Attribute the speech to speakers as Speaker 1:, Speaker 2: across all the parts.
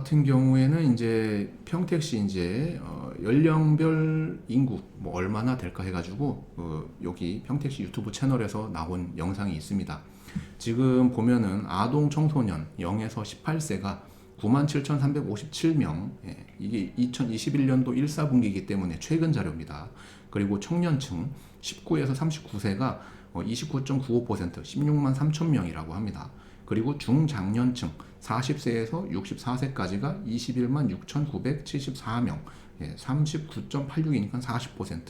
Speaker 1: 같은 경우에는 이제 평택시 이제 연령별 인구 뭐 얼마나 될까 해가지고 여기 평택시 유튜브 채널에서 나온 영상이 있습니다. 지금 보면은 아동 청소년 0에서 18세가 97,357명, 예, 이게 2021년도 1, 4분기이기 때문에 최근 자료입니다. 그리고 청년층 19에서 39세가 29.95%, 16만 3천 명이라고 합니다. 그리고 중장년층 40세에서 64세까지가 21만 6,974명, 예, 39.86이니까 40%,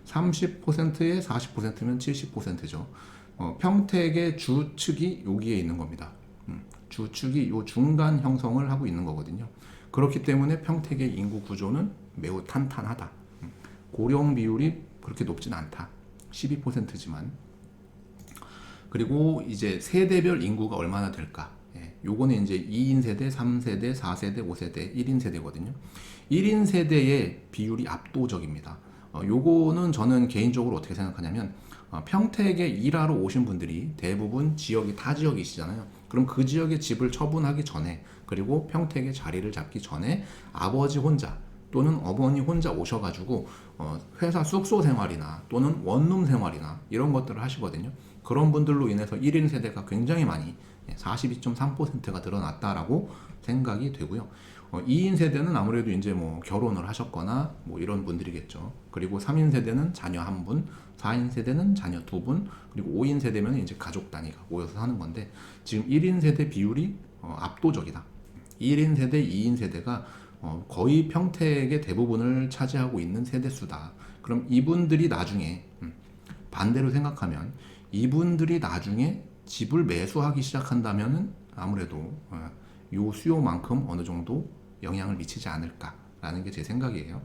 Speaker 1: 30%에 40%면 70%죠. 평택의 주축이 여기에 있는 겁니다. 주축이 요 중간 형성을 하고 있는 거거든요. 그렇기 때문에 평택의 인구 구조는 매우 탄탄하다. 고령 비율이 그렇게 높진 않다. 12%지만. 그리고 이제 세대별 인구가 얼마나 될까? 예, 요거는 이제 2인 세대, 3세대, 4세대, 5세대, 1인 세대거든요. 1인 세대의 비율이 압도적입니다. 요거는 저는 개인적으로 어떻게 생각하냐면 평택에 일하러 오신 분들이 대부분 지역이 타 지역이시잖아요. 그럼 그 지역의 집을 처분하기 전에, 그리고 평택에 자리를 잡기 전에 아버지 혼자 또는 어머니 혼자 오셔가지고 회사 숙소 생활이나 또는 원룸 생활이나 이런 것들을 하시거든요. 그런 분들로 인해서 1인 세대가 굉장히 많이 42.3%가 늘어났다라고 생각이 되고요. 2인 세대는 아무래도 이제 뭐 결혼을 하셨거나 뭐 이런 분들이겠죠. 그리고 3인 세대는 자녀 한 분, 4인 세대는 자녀 두 분, 그리고 5인 세대면 이제 가족 단위가 모여서 사는 건데, 지금 1인 세대 비율이 압도적이다. 1인 세대, 2인 세대가 거의 평택의 대부분을 차지하고 있는 세대수다. 그럼 이분들이 나중에 반대로 생각하면 이분들이 나중에 집을 매수하기 시작한다면은 아무래도 요 수요만큼 어느 정도 영향을 미치지 않을까라는 게 제 생각이에요.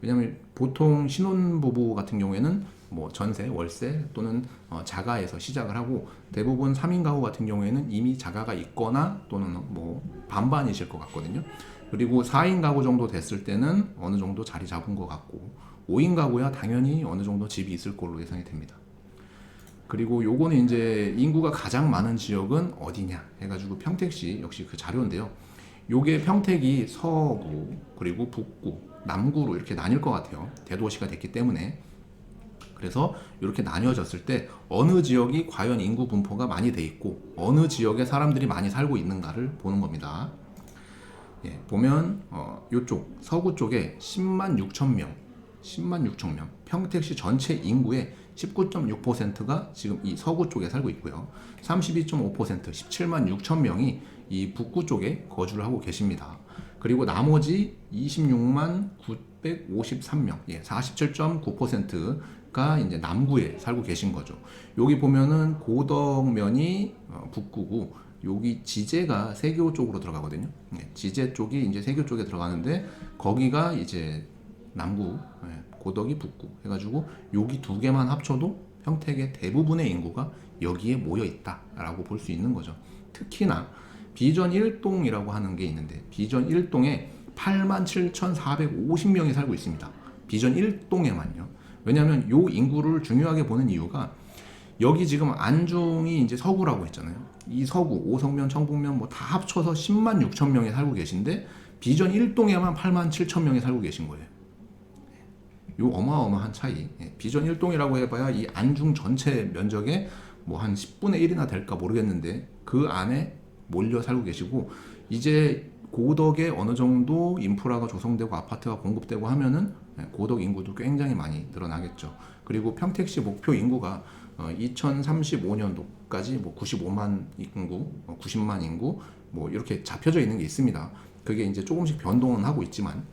Speaker 1: 왜냐하면 보통 신혼부부 같은 경우에는 뭐 전세, 월세 또는 자가에서 시작을 하고, 대부분 3인 가구 같은 경우에는 이미 자가가 있거나 또는 뭐 반반이실 것 같거든요. 그리고 4인 가구 정도 됐을 때는 어느 정도 자리 잡은 것 같고, 5인 가구야 당연히 어느 정도 집이 있을 걸로 예상이 됩니다. 그리고 요거는 이제 인구가 가장 많은 지역은 어디냐 해가지고 평택시 역시 그 자료인데요. 요게 평택이 서구 그리고 북구 남구로 이렇게 나뉠 것 같아요. 대도시가 됐기 때문에. 그래서 이렇게 나뉘어졌을 때 어느 지역이 과연 인구 분포가 많이 돼 있고 어느 지역에 사람들이 많이 살고 있는가를 보는 겁니다. 예, 보면 요쪽 서구 쪽에 10만 6천 명, 10만 6천 명, 평택시 전체 인구의 19.6%가 지금 이 서구 쪽에 살고 있고요. 32.5%, 17만 6천 명이 이 북구 쪽에 거주를 하고 계십니다. 그리고 나머지 26만 953명, 예, 47.9%가 이제 남구에 살고 계신 거죠. 여기 보면은 고덕면이 북구고, 여기 지제가 세교 쪽으로 들어가거든요. 예, 지제 쪽이 이제 세교 쪽에 들어가는데 거기가 이제 남구, 예, 고덕이 북구 해가지고 여기 두 개만 합쳐도 평택의 대부분의 인구가 여기에 모여 있다라고 볼 수 있는 거죠. 특히나 비전 1동이라고 하는 게 있는데, 비전 1동에 87,450명이 살고 있습니다. 비전 1동에만요. 왜냐하면 요 인구를 중요하게 보는 이유가, 여기 지금 안중이 이제 서구라고 했잖아요. 이 서구, 오성면, 청북면 뭐 다 합쳐서 10만 6천 명이 살고 계신데 비전 1동에만 8만 7천 명이 살고 계신 거예요. 요 어마어마한 차이. 비전 1동이라고 해봐야 이 안중 전체 면적의 뭐 한 10분의 1이나 될까 모르겠는데 그 안에 몰려 살고 계시고, 이제 고덕에 어느 정도 인프라가 조성되고 아파트가 공급되고 하면은 고덕 인구도 굉장히 많이 늘어나겠죠. 그리고 평택시 목표 인구가 2035년도까지 뭐 95만 인구, 90만 인구 뭐 이렇게 잡혀져 있는 게 있습니다. 그게 이제 조금씩 변동은 하고 있지만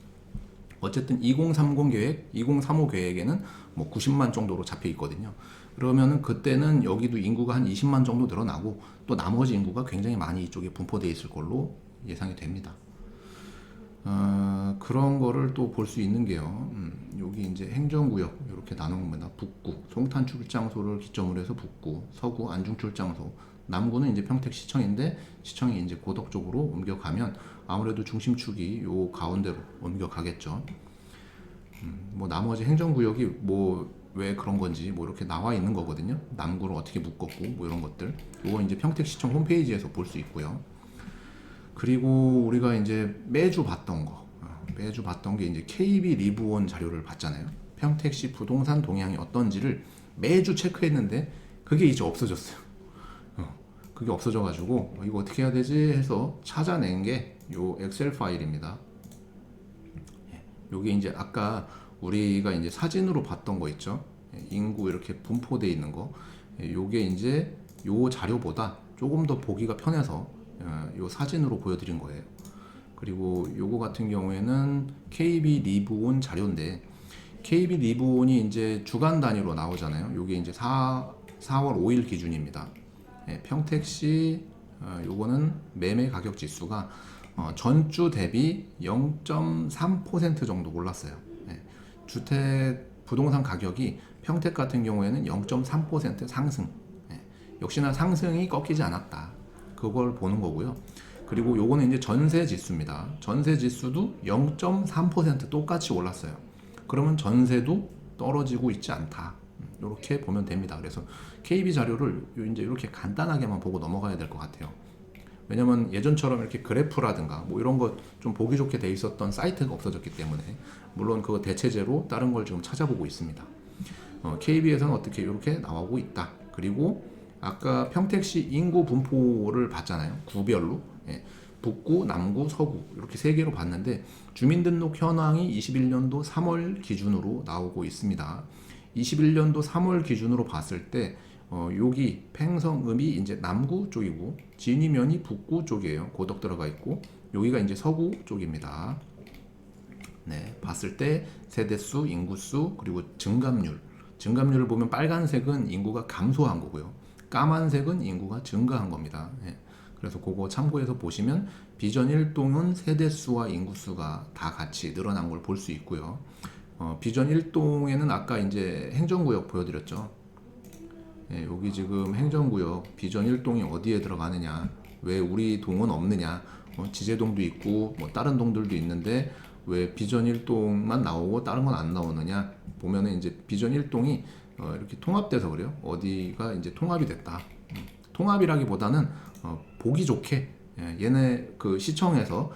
Speaker 1: 어쨌든 2030 계획, 2035 계획에는 뭐 90만 정도로 잡혀 있거든요. 그러면은 그때는 여기도 인구가 한 20만 정도 늘어나고 또 나머지 인구가 굉장히 많이 이쪽에 분포되어 있을 걸로 예상이 됩니다. 그런 거를 또 볼 수 있는 게요. 여기 이제 행정구역 이렇게 나눈 겁니다. 북구, 송탄 출장소를 기점으로 해서 북구, 서구, 안중 출장소, 남구는 이제 평택시청인데 시청이 이제 고덕 쪽으로 옮겨가면 아무래도 중심축이 요 가운데로 옮겨가겠죠. 뭐 나머지 행정구역이 뭐 왜 그런 건지 뭐 이렇게 나와 있는 거거든요. 남구를 어떻게 묶었고 뭐 이런 것들. 요거 이제 평택시청 홈페이지에서 볼 수 있고요. 그리고 우리가 이제 매주 봤던 거, 매주 봤던 게 이제 KB 리브온 자료를 봤잖아요. 평택시 부동산 동향이 어떤지를 매주 체크했는데 그게 이제 없어졌어요. 그게 없어져가지고 이거 어떻게 해야 되지 해서 찾아낸 게 요 엑셀 파일입니다. 요게 이제 아까 우리가 이제 사진으로 봤던 거 있죠. 인구 이렇게 분포되어 있는 거. 요게 이제 요 자료보다 조금 더 보기가 편해서 요 사진으로 보여드린 거예요. 그리고 요거 같은 경우에는 KB 리브온 자료인데 KB 리브온이 이제 주간 단위로 나오잖아요. 요게 이제 4월 5일 기준입니다. 평택시 요거는 매매 가격 지수가 전주 대비 0.3% 정도 올랐어요. 주택 부동산 가격이 평택 같은 경우에는 0.3% 상승. 역시나 상승이 꺾이지 않았다. 그걸 보는 거고요. 그리고 요거는 이제 전세 지수입니다. 전세 지수도 0.3% 똑같이 올랐어요. 그러면 전세도 떨어지고 있지 않다. 이렇게 보면 됩니다. 그래서 KB 자료를 이제 이렇게 간단하게만 보고 넘어가야 될 것 같아요. 왜냐면 예전처럼 이렇게 그래프라든가 뭐 이런 거 좀 보기 좋게 돼 있었던 사이트가 없어졌기 때문에 물론 그거 대체제로 다른 걸 지금 찾아보고 있습니다. KB에서는 어떻게 이렇게 나오고 있다. 그리고 아까 평택시 인구 분포를 봤잖아요. 구별로. 북구, 남구, 서구 이렇게 세 개로 봤는데 주민등록 현황이 21년도 3월 기준으로 나오고 있습니다. 21년도 3월 기준으로 봤을 때 여기 팽성읍이 이제 남구 쪽이고 진위면이 북구 쪽이에요. 고덕 들어가 있고 여기가 이제 서구 쪽입니다. 네, 봤을 때 세대수, 인구수 그리고 증감률을 보면 빨간색은 인구가 감소한 거고요. 까만색은 인구가 증가한 겁니다. 네, 그래서 그거 참고해서 보시면 비전 1동은 세대수와 인구수가 다 같이 늘어난 걸 볼 수 있고요. 비전 1동에는 아까 이제 행정구역 보여드렸죠. 네, 여기 지금 행정구역 비전 1동이 어디에 들어가느냐, 왜 우리 동은 없느냐, 지제동도 있고 뭐 다른 동들도 있는데 왜 비전 1동만 나오고 다른 건 안 나오느냐 보면은 이제 비전 1동이 이렇게 통합돼서 그래요. 어디가 이제 통합이 됐다. 통합이라기보다는 보기 좋게 얘네 그 시청에서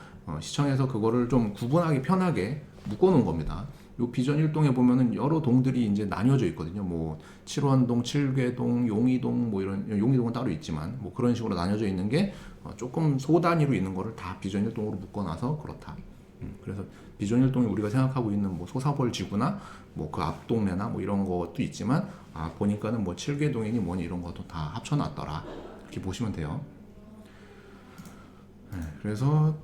Speaker 1: 그거를 좀 구분하기 편하게 묶어놓은 겁니다. 요 비전 1동에 보면은 여러 동들이 이제 나뉘어져 있거든요. 뭐 칠원동, 칠괴동, 용이동 뭐 이런 용이동은 따로 있지만 뭐 그런 식으로 나뉘어져 있는 게 조금 소단위로 있는 거를 다 비전 1동으로 묶어놔서 그렇다. 그래서 비전 1동이 우리가 생각하고 있는 뭐 소사벌 지구나 뭐 그 앞 동네나 뭐 이런 것도 있지만 보니까는 뭐 칠괴동이니 뭐니 이런 것도 다 합쳐놨더라. 이렇게 보시면 돼요. 네, 그래서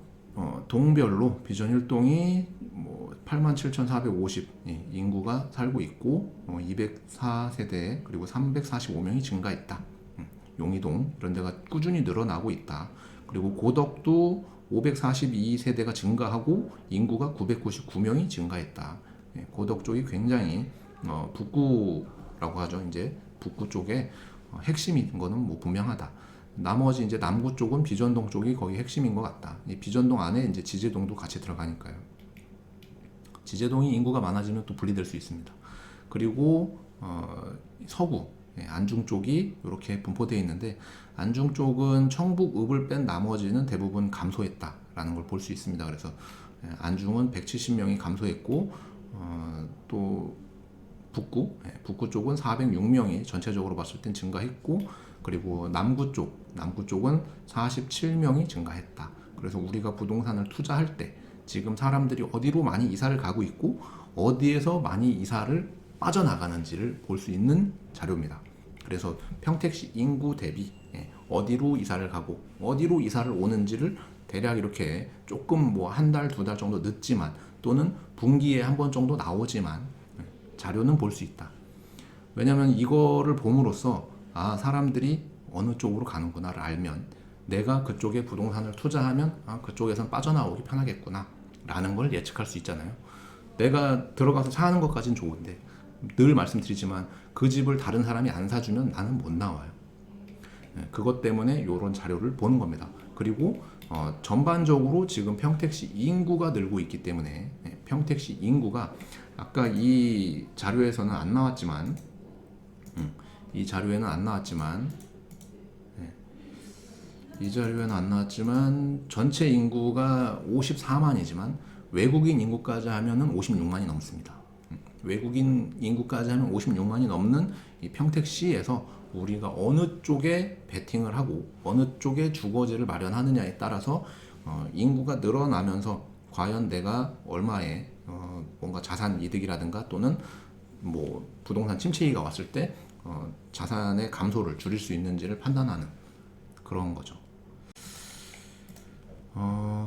Speaker 1: 동별로 비전 1동이 뭐 87,450 인구가 살고 있고 204세대 그리고 345명이 증가했다. 용이동 이런 데가 꾸준히 늘어나고 있다. 그리고 고덕도 542세대가 증가하고 인구가 999명이 증가했다. 고덕 쪽이 굉장히 북구라고 하죠. 이제 북구 쪽에 핵심인 거는 뭐 분명하다. 나머지 이제 남구 쪽은 비전동 쪽이 거의 핵심인 것 같다. 이 비전동 안에 이제 지제동도 같이 들어가니까요. 지제동이 인구가 많아지면 또 분리될 수 있습니다. 그리고 서구 안중 쪽이 이렇게 분포되어 있는데 안중 쪽은 청북읍을 뺀 나머지는 대부분 감소했다라는 걸 볼 수 있습니다. 그래서 안중은 170명이 감소했고 또 북구 쪽은 406명이 전체적으로 봤을 땐 증가했고 그리고 남구 쪽은 47명이 증가했다. 그래서 우리가 부동산을 투자할 때 지금 사람들이 어디로 많이 이사를 가고 있고 어디에서 많이 이사를 빠져나가는지를 볼 수 있는 자료입니다. 그래서 평택시 인구 대비 어디로 이사를 가고 어디로 이사를 오는지를 대략 이렇게 조금 뭐 한 달, 두 달 정도 늦지만 또는 분기에 한 번 정도 나오지만 자료는 볼 수 있다. 왜냐하면 이거를 봄으로써 사람들이 어느 쪽으로 가는구나를 알면 내가 그쪽에 부동산을 투자하면 그쪽에선 빠져나오기 편하겠구나 라는 걸 예측할 수 있잖아요. 내가 들어가서 사는 것까진 좋은데 늘 말씀드리지만 그 집을 다른 사람이 안 사주면 나는 못 나와요. 그것 때문에 이런 자료를 보는 겁니다. 그리고 전반적으로 지금 평택시 인구가 늘고 있기 때문에 평택시 인구가 아까 이 자료에서는 안 나왔지만 이 자료에는 안 나왔지만 전체 인구가 54만이지만 외국인 인구까지 하면은 56만이 넘습니다. 외국인 인구까지 하면 56만이 넘는 이 평택시에서 우리가 어느 쪽에 베팅을 하고 어느 쪽에 주거지를 마련하느냐에 따라서 인구가 늘어나면서 과연 내가 얼마의 뭔가 자산 이득이라든가 또는 뭐 부동산 침체기가 왔을 때 자산의 감소를 줄일 수 있는지를 판단하는 그런 거죠.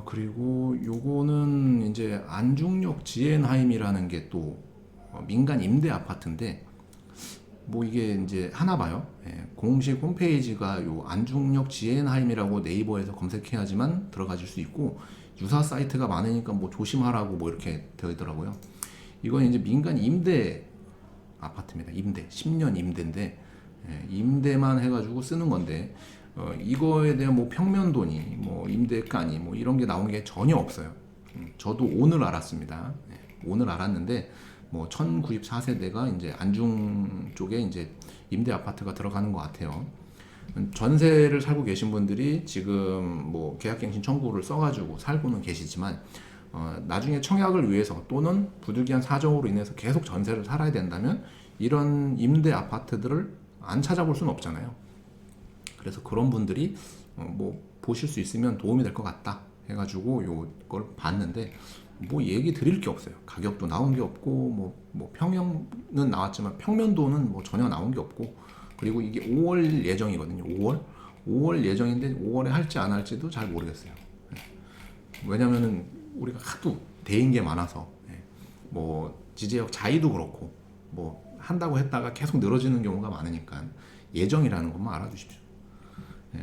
Speaker 1: 그리고 요거는 이제 안중역 지엔하임이라는 게 또 민간 임대 아파트인데 뭐 이게 이제 하나 봐요. 예, 공식 홈페이지가 요 안중역 지엔하임이라고 네이버에서 검색해야지만 들어가실 수 있고 유사 사이트가 많으니까 뭐 조심하라고 뭐 이렇게 되어 있더라고요. 이건 이제 민간 임대 아파트입니다. 임대 10년 임대인데 임대만 해가지고 쓰는 건데 이거에 대한 뭐 평면도니 뭐 임대가니 뭐 이런 게 나온 게 전혀 없어요. 저도 오늘 알았습니다. 오늘 알았는데 뭐 1094세대가 이제 안중 쪽에 이제 임대 아파트가 들어가는 것 같아요. 전세를 살고 계신 분들이 지금 뭐 계약갱신 청구를 써가지고 살고는 계시지만 나중에 청약을 위해서 또는 부득이한 사정으로 인해서 계속 전세를 살아야 된다면 이런 임대 아파트들을 안 찾아볼 수는 없잖아요. 그래서 그런 분들이 뭐 보실 수 있으면 도움이 될 것 같다 해가지고 요걸 봤는데 뭐 얘기 드릴 게 없어요. 가격도 나온 게 없고 뭐 평형은 나왔지만 평면도는 뭐 전혀 나온 게 없고 그리고 이게 5월 예정이거든요. 5월 예정인데 5월에 할지 안 할지도 잘 모르겠어요. 왜냐면은 우리가 하도 대인 게 많아서 뭐 지제역 자이도 그렇고 뭐 한다고 했다가 계속 늘어지는 경우가 많으니까 예정이라는 것만 알아두십시오.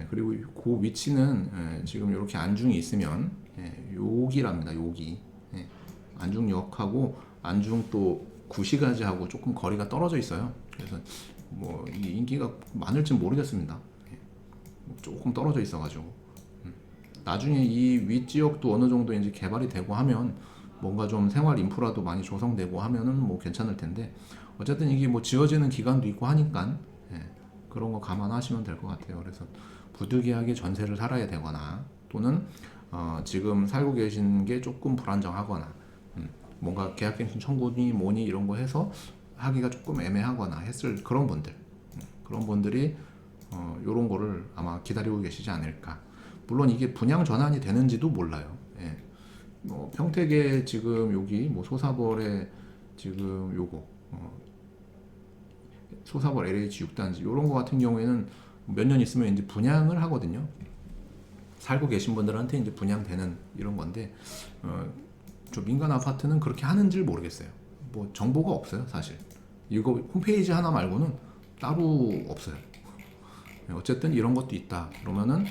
Speaker 1: 그리고 그 위치는 지금 이렇게 안중이 있으면 여기랍니다. 여기 안중역하고 안중 또 구시가지하고 조금 거리가 떨어져 있어요. 그래서 뭐 인기가 많을지 모르겠습니다. 조금 떨어져 있어가지고 나중에 이 윗지역도 어느 정도 이제 개발이 되고 하면 뭔가 좀 생활 인프라도 많이 조성되고 하면은 뭐 괜찮을 텐데 어쨌든 이게 뭐 지어지는 기간도 있고 하니까 그런 거 감안하시면 될 것 같아요. 그래서 부득이하게 전세를 살아야 되거나 또는 지금 살고 계신 게 조금 불안정하거나 뭔가 계약갱신 청구니 뭐니 이런 거 해서 하기가 조금 애매하거나 했을 그런 분들 그런 분들이 요런 거를 아마 기다리고 계시지 않을까. 물론 이게 분양 전환이 되는지도 몰라요. 뭐 평택에 지금 여기 뭐 소사벌에 지금 요거 소사벌 LH 6단지 요런 거 같은 경우에는 몇 년 있으면 이제 분양을 하거든요. 살고 계신 분들한테 이제 분양되는 이런 건데 저 민간 아파트는 그렇게 하는지 모르겠어요. 뭐 정보가 없어요, 사실. 이거 홈페이지 하나 말고는 따로 없어요. 어쨌든 이런 것도 있다. 그러면은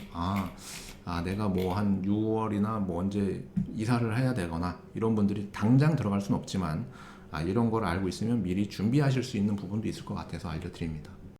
Speaker 1: 내가 뭐 한 6월이나 뭐 언제 이사를 해야 되거나 이런 분들이 당장 들어갈 수는 없지만 이런 걸 알고 있으면 미리 준비하실 수 있는 부분도 있을 것 같아서 알려드립니다.